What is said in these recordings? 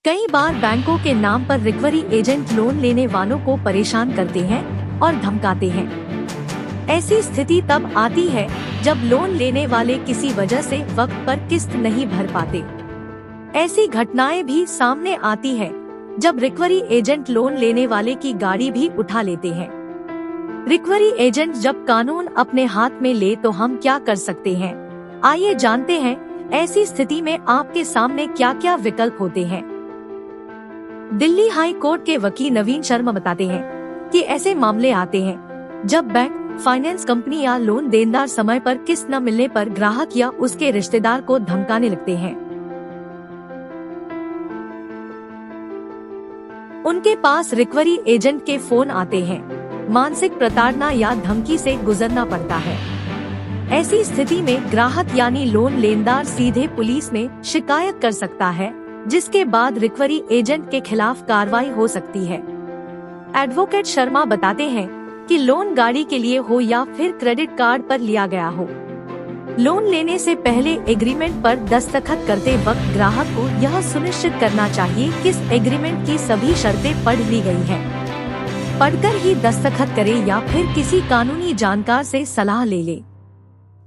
कई बार बैंकों के नाम पर रिकवरी एजेंट लोन लेने वालों को परेशान करते हैं और धमकाते हैं। ऐसी स्थिति तब आती है जब लोन लेने वाले किसी वजह से वक्त पर किस्त नहीं भर पाते। ऐसी घटनाएं भी सामने आती है जब रिकवरी एजेंट लोन लेने वाले की गाड़ी भी उठा लेते हैं। रिकवरी एजेंट जब कानून अपने हाथ में ले तो हम क्या कर सकते हैं, आइए जानते हैं ऐसी स्थिति में आपके सामने क्या क्या विकल्प होते हैं। दिल्ली हाई कोर्ट के वकील नवीन शर्मा बताते हैं कि ऐसे मामले आते हैं जब बैंक, फाइनेंस कंपनी या लोन देनदार समय पर किस्त न मिलने पर ग्राहक या उसके रिश्तेदार को धमकाने लगते हैं। उनके पास रिकवरी एजेंट के फोन आते हैं, मानसिक प्रताड़ना या धमकी से गुजरना पड़ता है। ऐसी स्थिति में ग्राहक यानी लोन लेनदार सीधे पुलिस में शिकायत कर सकता है, जिसके बाद रिकवरी एजेंट के खिलाफ कार्रवाई हो सकती है। एडवोकेट शर्मा बताते हैं कि लोन गाड़ी के लिए हो या फिर क्रेडिट कार्ड पर लिया गया हो, लोन लेने से पहले एग्रीमेंट पर दस्तखत करते वक्त ग्राहक को यह सुनिश्चित करना चाहिए कि इस एग्रीमेंट की सभी शर्तें पढ़ ली गई हैं। पढ़कर ही दस्तखत करे या फिर किसी कानूनी जानकार से सलाह ले ले।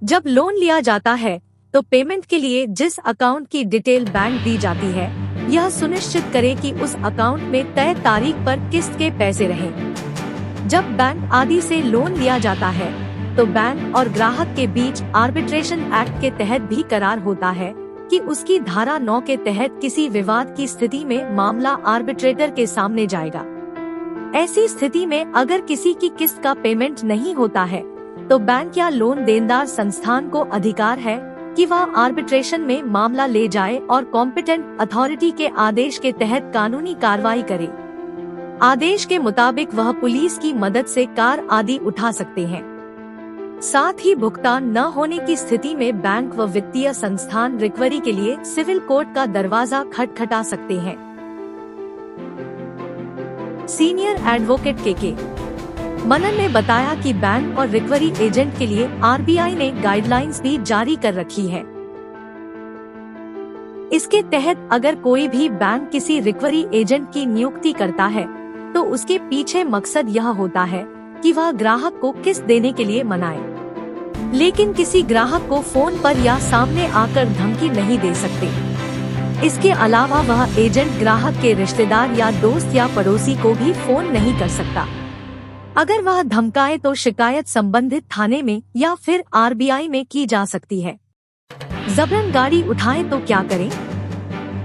जब लोन लिया जाता है तो पेमेंट के लिए जिस अकाउंट की डिटेल बैंक दी जाती है, यह सुनिश्चित करे कि उस अकाउंट में तय तारीख पर किस्त के पैसे रहें। जब बैंक आदि से लोन लिया जाता है तो बैंक और ग्राहक के बीच आर्बिट्रेशन एक्ट के तहत भी करार होता है कि उसकी धारा 9 के तहत किसी विवाद की स्थिति में मामला आर्बिट्रेटर के सामने जाएगा। ऐसी स्थिति में अगर किसी की किस्त का पेमेंट नहीं होता है तो बैंक या लोन देनदार संस्थान को अधिकार है कि वह आर्बिट्रेशन में मामला ले जाए और कॉम्पिटेंट अथॉरिटी के आदेश के तहत कानूनी कार्रवाई करे। आदेश के मुताबिक वह पुलिस की मदद से कार आदि उठा सकते हैं। साथ ही भुगतान न होने की स्थिति में बैंक व वित्तीय संस्थान रिकवरी के लिए सिविल कोर्ट का दरवाजा खटखटा सकते हैं। सीनियर एडवोकेट के मनन ने बताया कि बैंक और रिकवरी एजेंट के लिए आरबीआई ने गाइडलाइंस भी जारी कर रखी है। इसके तहत अगर कोई भी बैंक किसी रिकवरी एजेंट की नियुक्ति करता है तो उसके पीछे मकसद यह होता है कि वह ग्राहक को किस्त देने के लिए मनाए, लेकिन किसी ग्राहक को फोन पर या सामने आकर धमकी नहीं दे सकते। इसके अलावा वह एजेंट ग्राहक के रिश्तेदार या दोस्त या पड़ोसी को भी फोन नहीं कर सकता। अगर वह धमकाए तो शिकायत संबंधित थाने में या फिर आरबीआई में की जा सकती है। जबरन गाड़ी उठाए तो क्या करें?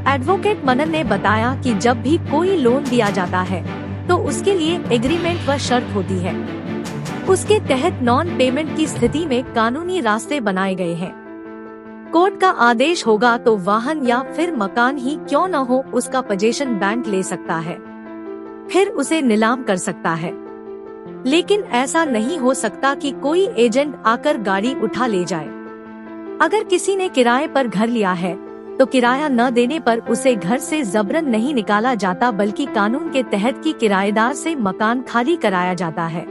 एडवोकेट मनन ने बताया कि जब भी कोई लोन दिया जाता है तो उसके लिए एग्रीमेंट व शर्त होती है। उसके तहत नॉन पेमेंट की स्थिति में कानूनी रास्ते बनाए गए हैं। कोर्ट का आदेश होगा तो वाहन या फिर मकान ही क्यों न हो, उसका पोजीशन बैंक ले सकता है, फिर उसे नीलाम कर सकता है। लेकिन ऐसा नहीं हो सकता कि कोई एजेंट आकर गाड़ी उठा ले जाए। अगर किसी ने किराए पर घर लिया है तो किराया न देने पर उसे घर से जबरन नहीं निकाला जाता, बल्कि कानून के तहत की किराएदार से मकान खाली कराया जाता है।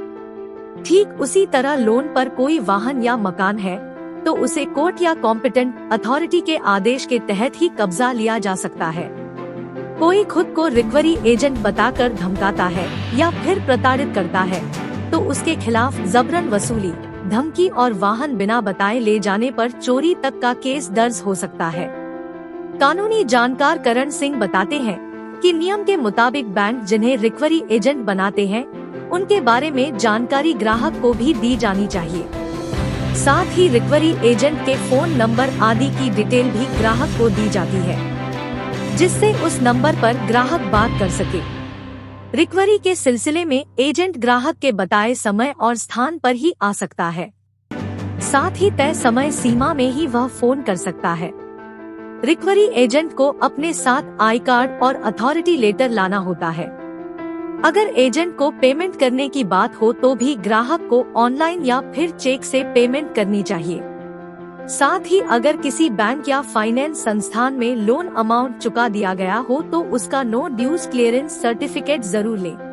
ठीक उसी तरह लोन पर कोई वाहन या मकान है तो उसे कोर्ट या कॉम्पिटेंट अथॉरिटी के आदेश के तहत ही कब्जा लिया जा सकता है। कोई खुद को रिकवरी एजेंट बताकर धमकाता है या फिर प्रताड़ित करता है तो उसके खिलाफ जबरन वसूली, धमकी और वाहन बिना बताए ले जाने पर चोरी तक का केस दर्ज हो सकता है। कानूनी जानकार करण सिंह बताते हैं कि नियम के मुताबिक बैंक जिन्हें रिकवरी एजेंट बनाते हैं उनके बारे में जानकारी ग्राहक को भी दी जानी चाहिए। साथ ही रिकवरी एजेंट के फोन नंबर आदि की डिटेल भी ग्राहक को दी जाती है, जिससे उस नंबर पर ग्राहक बात कर सके। रिकवरी के सिलसिले में एजेंट ग्राहक के बताए समय और स्थान पर ही आ सकता है। साथ ही तय समय सीमा में ही वह फोन कर सकता है। रिकवरी एजेंट को अपने साथ आई कार्ड और अथॉरिटी लेटर लाना होता है। अगर एजेंट को पेमेंट करने की बात हो तो भी ग्राहक को ऑनलाइन या फिर चेक से पेमेंट करनी चाहिए। साथ ही अगर किसी बैंक या फाइनेंस संस्थान में लोन अमाउंट चुका दिया गया हो तो उसका नो ड्यूज क्लियरेंस सर्टिफिकेट जरूर लें।